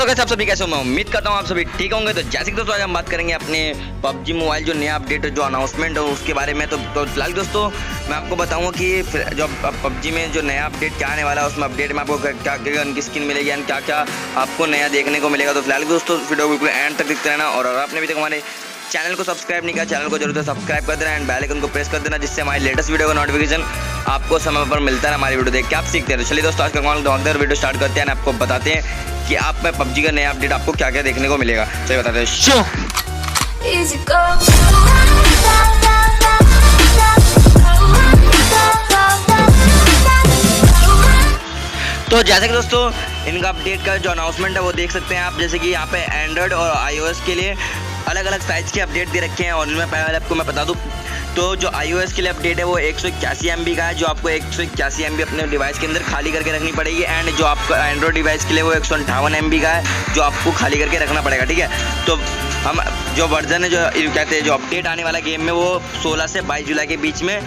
कैसे आप सभी कैसे हो? मैं उम्मीद करता हूँ आप सभी ठीक होंगे। तो जैसे कि दोस्तों आज हम बात करेंगे अपने पबजी मोबाइल जो नया अपडेट जो अनाउंसमेंट है उसके बारे में। तो फिलहाल दोस्तों मैं आपको बताऊंगा कि जो पबजी में जो नया अपडेट क्या आने वाला है, उसमें अपडेट में आपको क्या क्या गन की स्किन मिलेगी एंड क्या क्या आपको नया देखने को मिलेगा। तो फिलहाल दोस्तों वीडियो बिल्कुल एंड तक देखते रहना, और अगर आपने अभी तक हमारे चैनल को सब्सक्राइब नहीं किया, चैनल को जरूर से सब्सक्राइब कर देना एंड बेल आइकन को प्रेस कर देना, जिससे हमारी लेटेस्ट वीडियो का नोटिफिकेशन आपको समय पर मिलता है। हमारी वीडियो देख के आप सीखते हैं। तो चलिए दोस्तों आज का धमाकेदार वीडियो स्टार्ट करते हैं, आपको बताते हैं कि आप में पबजी का नया अपडेट आपको क्या क्या देखने को मिलेगा। चलिए बताते हैं। शो तो जैसे कि दोस्तों इनका अपडेट का जो अनाउंसमेंट है वो देख सकते हैं आप, जैसे कि यहाँ पे एंड्रॉयड और iOS के लिए अलग अलग साइज के अपडेट दे रखे हैं। और उनमें पहले आपको मैं बता दूं तो जो iOS के लिए अपडेट है वो 181 MB का है, जो आपको 181 MB अपने डिवाइस के अंदर खाली करके रखनी पड़ेगी। एंड जो आपका एंड्रॉयड डिवाइस के लिए वो 158 MB का है, जो आपको खाली करके रखना पड़ेगा। ठीक है, तो हम जो वर्जन है जो कहते हैं जो अपडेट आने वाला गेम में वो 16 से 22 जुलाई के बीच में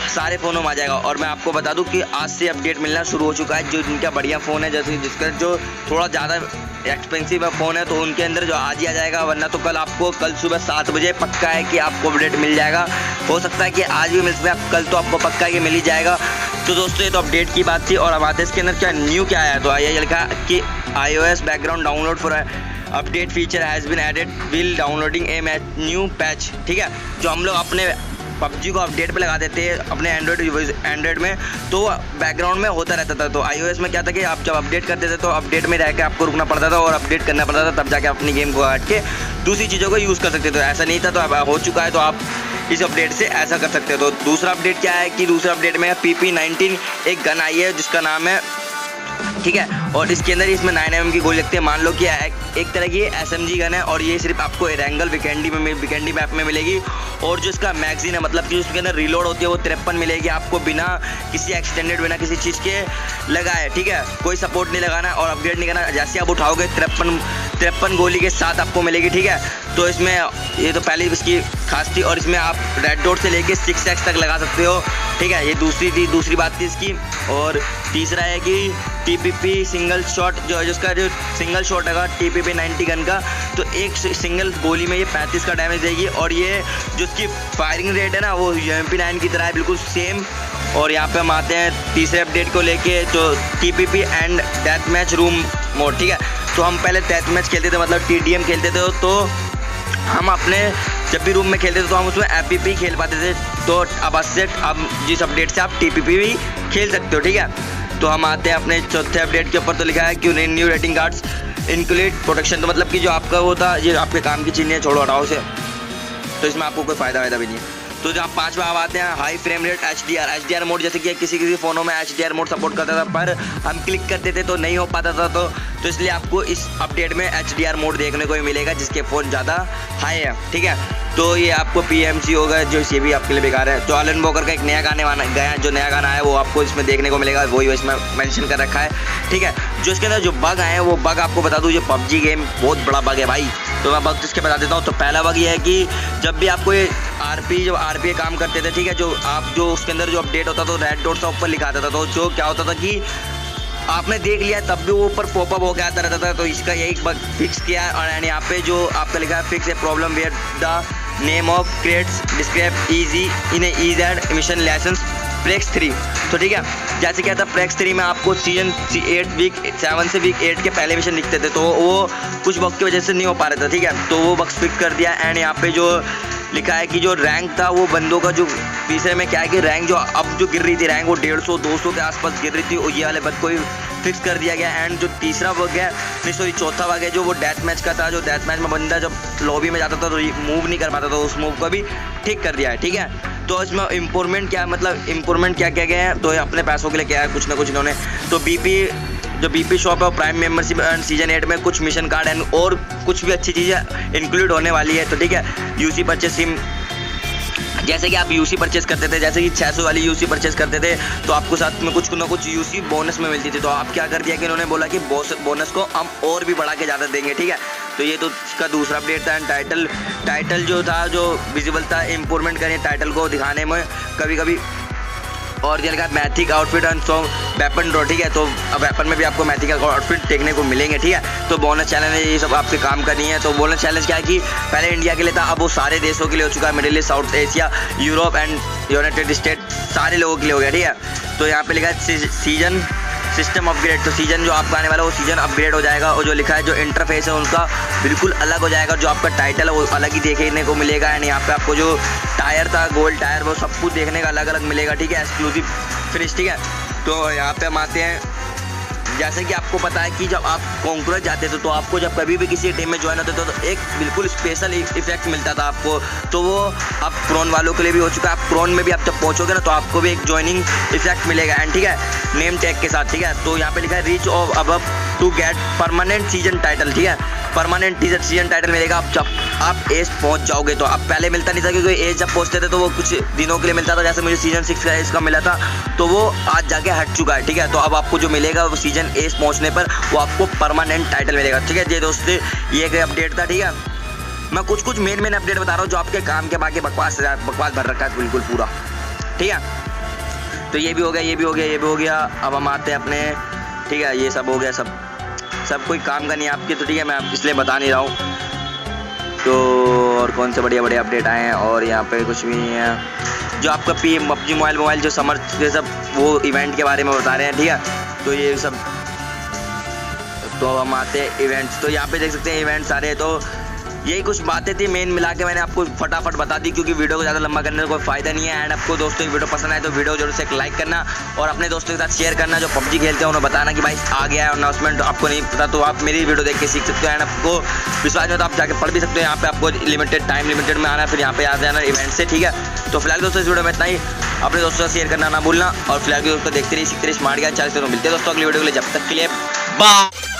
सारे फ़ोनों में आ जाएगा। और मैं आपको बता दूं कि आज से अपडेट मिलना शुरू हो चुका है। जो जिनका बढ़िया फ़ोन है, जैसे जिसका जो थोड़ा ज़्यादा एक्सपेंसिव फ़ोन है, तो उनके अंदर जो आज ही आ जाएगा, वरना तो कल सुबह 7 बजे पक्का है कि आपको अपडेट मिल जाएगा। हो सकता है कि आज भी मिल सकता है, कल तो आपको पक्का है कि मिल ही जाएगा। तो दोस्तों ये तो अपडेट की बात थी। और अब आते इसके अंदर क्या न्यू क्या आया, तो ये लिखा कि iOS background download for update feature has been added will downloading a new patch. ठीक है, जो हम लोग अपने पबजी को अपडेट पे लगा देते हैं अपने एंड्रॉयड में, तो बैकग्राउंड में होता रहता था। तो iOS में क्या था कि आप जब अपडेट करते थे तो अपडेट में रह के आपको रुकना पड़ता था और अपडेट करना पड़ता था, तब जाके अपनी गेम को हट के दूसरी चीज़ों को यूज़ कर सकते थे। तो ऐसा नहीं था, तो अब हो चुका है, तो आप इस अपडेट से ऐसा कर सकते हो। तो दूसरा अपडेट क्या है कि दूसरा अपडेट में PP19 एक गन आई है जिसका नाम है, ठीक है, और इसके अंदर इसमें 9 mm की गोली लगती है। मान लो कि एक तरह की SMG गन है, और ये सिर्फ आपको एरेंगल विकेंडी मैप में मिलेगी। और जो इसका मैगजीन है, मतलब कि उसके अंदर रीलोड होती है, वो 53 मिलेगी आपको, बिना किसी एक्सटेंडेड बिना किसी चीज़ के लगाए। ठीक है, कोई सपोर्ट नहीं लगाना और अपग्रेड नहीं करना, जैसे आप उठाओगे 53 गोली के साथ आपको मिलेगी। ठीक है, तो इसमें ये तो पहले इसकी खास थी। और इसमें आप रेड डॉट से लेके 6x तक लगा सकते हो। ठीक है, ये दूसरी बात थी इसकी। और तीसरा है कि TPP सिंगल शॉट, जो जिसका जो सिंगल शॉट है TPP90 गन का, तो एक सिंगल गोली में ये 35 का डैमेज देगी। और ये जो इसकी फायरिंग रेट है ना, वो MP9 की तरह है, बिल्कुल सेम। और यहाँ पे हम आते हैं तीसरे अपडेट को लेके, जो TPP and death match room mode. ठीक है, तो हम पहले डेथ मैच खेलते थे, मतलब TDM खेलते थे, तो हम अपने जब भी रूम में खेलते थे तो हम उसमें FPP खेल पाते थे। तो अब जिस अपडेट से आप TPP भी खेल सकते हो। ठीक है, तो हम आते हैं अपने चौथे अपडेट के ऊपर। तो लिखा है कि new rating cards include protection, तो मतलब कि जो आपका वो था, ये आपके काम की चीज़ें छोड़ो हटाओ से, तो इसमें आपको कोई फ़ायदा भी नहीं है। तो जब 5वां अब आते हैं high frame rate HDR mode. जैसे कि किसी फ़ोनों में HDR मोड सपोर्ट करता था, पर हम क्लिक करते थे तो नहीं हो पाता था, तो इसलिए आपको इस अपडेट में HDR मोड देखने को ही मिलेगा, जिसके फ़ोन ज़्यादा हाई है। ठीक है, तो ये आपको PMC होगा, जो ये भी आपके लिए बेकार है। तो एलन वॉकर का एक नया नया गाना है, वो आपको इसमें देखने को मिलेगा, वही इसमें मेंशन कर रखा है। ठीक है, जो इसके अंदर जो बग आए हैं वो बग आपको बता दूँ, ये पबजी गेम बहुत बड़ा बग है भाई। तो मैं बग इसके बता देता हूँ। तो पहला बग ये है कि जब भी आपको ये RP काम करते थे, ठीक है, जो उसके अंदर जो अपडेट होता था तो रेड डॉट सा ऊपर लिखा था, तो जो क्या होता था कि आपने देख लिया तब भी वो ऊपर पॉपअप होकर आता रहता था। तो इसका यही बग फिक्स किया है। और यहाँ पे जो आपका लिखा है fix a problem where the name of creates describe easy in ease and mission license प्रेक्स 3। तो ठीक है, जैसे क्या था प्रेक्स 3 में आपको सीजन 8 वीक 7 से वीक 8 के पहले मिशन लिखते थे, तो वो कुछ बग की वजह से नहीं हो पा रहा था। ठीक है, तो वो बग फिक्स कर दिया। एंड यहाँ पे जो लिखा है कि जो रैंक था वो बंदों का जो तीसरे में क्या है कि रैंक जो अब जो गिर रही थी, रैंक वो 150-200 के आसपास गिर रही थी, और ये वाले बग को फिक्स कर दिया गया। एंड जो तीसरा बग है, चौथा बग है, जो वो डेथ मैच का था, जो डेथ मैच में बंदा जब लॉबी में जाता था तो मूव नहीं कर पाता था, उस मूव को भी ठीक कर दिया है। ठीक है, तो इसमें इम्प्रूवमेंट क्या गया है, तो अपने पैसों के लिए क्या है, कुछ ना कुछ इन्होंने। तो BP शॉप है, प्राइम मेंबरशिप एंड सीजन 8 में कुछ मिशन कार्ड एंड और कुछ भी अच्छी चीज़ें इंक्लूड होने वाली है। तो ठीक है, UC परचेस सिम, जैसे कि आप UC परचेस करते थे, जैसे कि 600 वाली UC परचेस करते थे, तो आपको साथ में कुछ ना कुछ UC बोनस में मिलती थी। तो आप क्या कर दिया कि इन्होंने बोला कि बोनस को हम और भी बढ़ा के ज़्यादा देंगे। ठीक है, तो ये तो इसका दूसरा अपडेट था। एंड टाइटल जो था, जो विजिबल था, इम्प्रूवमेंट करें टाइटल को दिखाने में। कभी कभी और ये लिखा है mythic outfit and song weapon draw, ठीक है। तो वेपन में भी आपको मैथिक आउटफिट देखने को मिलेंगे, ठीक है। तो बोनस चैलेंज है, ये सब आपके काम करनी है। तो बोनस चैलेंज क्या है कि पहले इंडिया के लिए था, अब वो सारे देशों के लिए हो चुका है, middle east, south Asia, Europe and United state, सारे लोगों के लिए हो गया, ठीक है। तो यहाँ पे लिखा है सीजन सिस्टम अपग्रेड, तो सीजन जो आपका आने वाला है वो सीजन अपग्रेड हो जाएगा। और जो लिखा है जो इंटरफेस है उनका बिल्कुल अलग हो जाएगा, जो आपका टाइटल है वो अलग ही देखने को मिलेगा। एंड यहाँ पे आपको जो टायर था गोल्ड टायर वो सब कुछ देखने का अलग अलग मिलेगा, ठीक है, एक्सक्लूसिव फिनिश, ठीक है। तो यहाँ पे हम आते हैं, जैसे कि आपको पता है कि जब आप कॉन्करर जाते थे तो आपको जब कभी भी किसी टीम में ज्वाइन होते थे तो एक बिल्कुल स्पेशल इफेक्ट मिलता था आपको। तो वो अब प्रोन वालों के लिए भी हो चुका है। आप प्रोन में भी आप जब पहुंचोगे ना तो आपको भी एक ज्वाइनिंग इफेक्ट मिलेगा, एंड ठीक है, नेम टैग के साथ, ठीक है। तो यहाँ पे लिखा है reach of above to get permanent season title, ठीक है, परमानेंट सीजन टाइटल मिलेगा आप जब आप एज पहुंच जाओगे। तो अब पहले मिलता नहीं था, क्योंकि एज जब पहुंचते थे तो वो कुछ दिनों के लिए मिलता था, जैसे मुझे सीजन 6 का एज का मिला था, तो वो आज जाके हट चुका है, ठीक है। तो अब आपको जो मिलेगा वो सीजन एज पहुंचने पर वो आपको परमानेंट टाइटल मिलेगा, ठीक है। ये दोस्तों ये एक अपडेट था, ठीक है। मैं कुछ मेन अपडेट बता रहा हूँ जो आपके काम के, बाकी बकवास भर रखा है बिल्कुल पूरा, ठीक है। तो ये भी हो गया, ये भी हो गया, ये भी हो गया। अब हम आते हैं अपने, ठीक है, ये सब हो गया, सब कोई काम का नहीं है आपके, तो ठीक है, मैं इसलिए बता नहीं रहा हूँ। तो और कौन से बढ़िया अपडेट आए हैं, और यहाँ पे कुछ भी नहीं है। जो आपका पबजी मोबाइल जो समर ये सब वो इवेंट के बारे में बता रहे हैं, ठीक है। तो ये सब, तो हम आते हैं इवेंट्स। तो यहाँ पे देख सकते हैं इवेंट सारे, तो यही कुछ बातें थी मेन मिला के, मैंने आपको फटाफट बता दी, क्योंकि वीडियो को ज़्यादा लंबा करने का कोई फायदा नहीं है। एंड आपको दोस्तों की वीडियो पसंद आए तो वीडियो जरूर से एक लाइक करना, और अपने दोस्तों के साथ शेयर करना जो पबजी खेलते हैं, उन्हें बताना कि भाई आ गया है अनाउंसमेंट। आपको नहीं पता तो आप मेरी वीडियो देख के सीख सकते हो, एंड आपको विश्वास में तो आप जाके पढ़ भी सकते हो। यहाँ पे आपको टाइम लिमिटेड में आना है, फिर यहाँ पे आ जाना इवेंट से, ठीक है। तो फिलहाल दोस्तों इस वीडियो में इतना ही, अपने दोस्तों से शेयर करना ना भूलना, और फिलहाल दोस्तों देखते रहिए, सीखते रहिए, स्मार्ट ज्ञान चैनल से मिलते हैं दोस्तों अगली वीडियो के लिए। जब तक के लिए बाय।